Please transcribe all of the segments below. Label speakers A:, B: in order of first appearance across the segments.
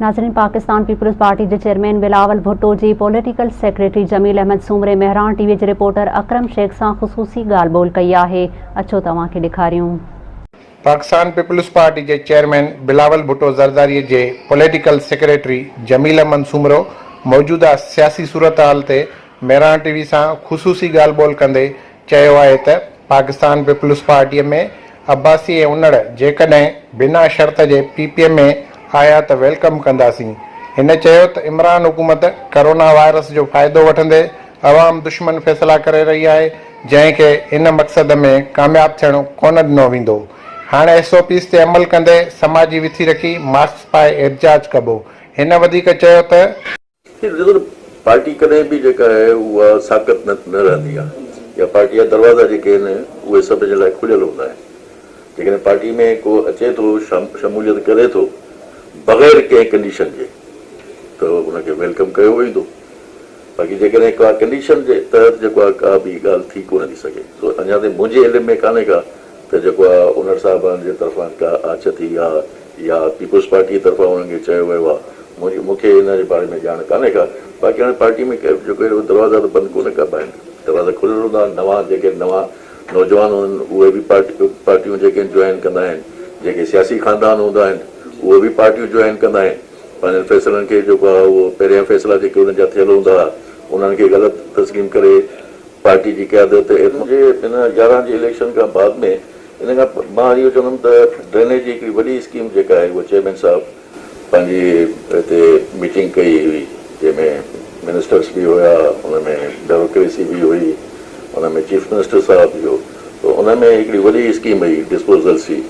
A: नाज़रीन, पाकिस्तान पीपल्स पार्टी के चेयरमैन बिलावल भुट्टो जी पॉलिटिकल सेक्रेटरी जमील अहमद सूमरे मेहरान टीवी के रिपोर्टर अकरम शेख से ख़ुसूसी ॻाल्हि ॿोल कई है। अचो तव्हां खे ॾेखारियूं।
B: पाकिस्तान पीपल्स पार्टी के चेयरमैन बिलावल भुट्टो ज़रदारी के पॉलिटिकल सेक्रेटरी जमील अहमद सूमरो मौजूदा सियासी सूरत हाल ते मेहरान टीवी से ख़ुसूसी ॻाल्हि ॿोल कंदे चयो आहे त पाकिस्तान पीपल्स पार्टी में अब्बासी उनड़ जेकॾहिं बिना शर्त के PPM में आया तो वेलकम कंदासीं। हिन चयो त इमरान हुकूमत कोरोना वायरस जो फ़ायदो वठंदे अवाम दुश्मन फैसला करे रही है, जैसे इन मकसद में कामयाब थियणो कोन ॾिनो वेंदो। हाणे SOPs ते अमल कंदे समाजी विथी रखी मास्क पाए एहतजाज कबो। हिन वधीक चयो त
C: पार्टी कदें भी जेका है वह साकत न रहती है, या पार्टी जा दरवाजा जेके आहिनि उहे सभ जे लाइ खुलियल हूंदा आहिनि। जेकॾहिं पार्टी में को अचे थो, शमूलियत करे थो बग़ैर कंहिं कंडीशन जे, तो उनखे वेलकम कयो वेंदो। बाक़ी जेकॾहिं का कंडीशन जे तहत जेको आहे का बि ॻाल्हि थी कोन थी सघे। तो अञा ताईं मुंहिंजे इल्म में कान्हे का त जेको आहे उनर साहिबान जे तरफ़ां का आछ थी या पीपल्स पार्टी जी तरफ़ां उन्हनि खे चयो वियो आहे। मूंखे इन जे बारे में ॼाण कान्हे का। बाक़ी हाणे पार्टी में जेको अहिड़ो दरवाज़ा त बंदि कोन कबा आहिनि, दरवाज़ा खुलियल हूंदा। नवां जेके नवां नौजवान आहिनि उहे बि पार्टियूं जेके जॉइन कंदा आहिनि, जेके सियासी ख़ानदान हूंदा आहिनि उहे बि पार्टियूं जॉइन कंदा आहिनि। पंहिंजनि फ़ैसिलनि खे जेको आहे उहो पहिरियां फ़ैसिला जेके उन्हनि जा थियल हूंदा हुआ उन्हनि खे ग़लति तस्लीम करे पार्टी जी क़यादत मुंहिंजे इन 11 जे इलेक्शन खां बाद में इन खां मां इहो चवंदुमि त ड्रेनेज जी हिकिड़ी वॾी स्कीम जेका आहे उहा चेयरमैन साहब पंहिंजी हिते मीटिंग कई हुई, जंहिंमें मिनिस्टर्स भी हुआ, उनमें डेमोक्रेसी भी हुई, उनमें चीफ मिनिस्टर साहब भी हो। तो उनमें हिकिड़ी वॾी स्कीम हुई डिस्पोजल्स जी,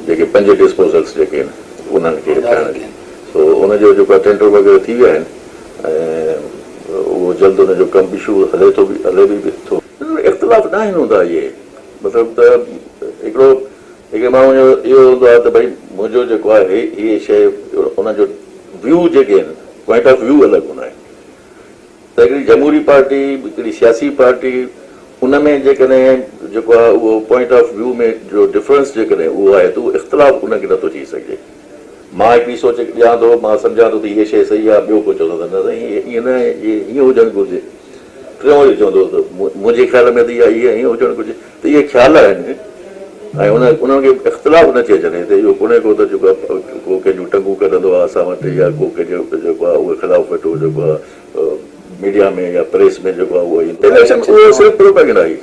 C: जेके 5 डिस्पोजल्स जेके आहिनि उन्हनि खे ठाहिण जी। तो उनजो जेको टेंडर वग़ैरह थी विया आहिनि ऐं उहो जल्द उनजो कमु बि शुरू हले बि थो। इख़्तिलाफ़ न आहिनि हूंदा इहे, मतिलबु त हिकिड़े माण्हू जो इहो हूंदो आहे त भई मुंहिंजो जेको आहे इहे शइ उनजो व्यू जेके आहिनि, पॉइंट ऑफ व्यू अलॻि हूंदा आहिनि। त हिकिड़ी जमहूरी पार्टी, हिकिड़ी सियासी पार्टी, उनमें जेकॾहिं जेको आहे उहो पॉइंट ऑफ व्यू में जो डिफरेंस जेकॾहिं उहो आहे त उहो इख़्तिलाफ़ उनखे नथो थी सघे। मां हिकिड़ी सोच ॾियां थो, मां सम्झां थो त इहा शइ सही आहे, ॿियो को चवंदो त न ईअं न, ईअं हुजणु घुरिजे। टियों इहो चवंदो त मुंहिंजे ख़्याल में त इहा ईअं हुजणु घुरिजे। त इहे ख़्याल आहिनि ऐं उन्हनि खे इख़्तिलाफ़ न अचे जॾहिं त इहो कोन्हे को त जेको आहे को कंहिंजूं टंगूं कढंदो आहे असां वटि, या को कंहिंजो जेको आहे उहे ख़िलाफ़ वेठो जेको आहे मीडिया में या प्रेस में जेको आहे उहो सिर्फ़ु प्रोपेगेंडा आहे।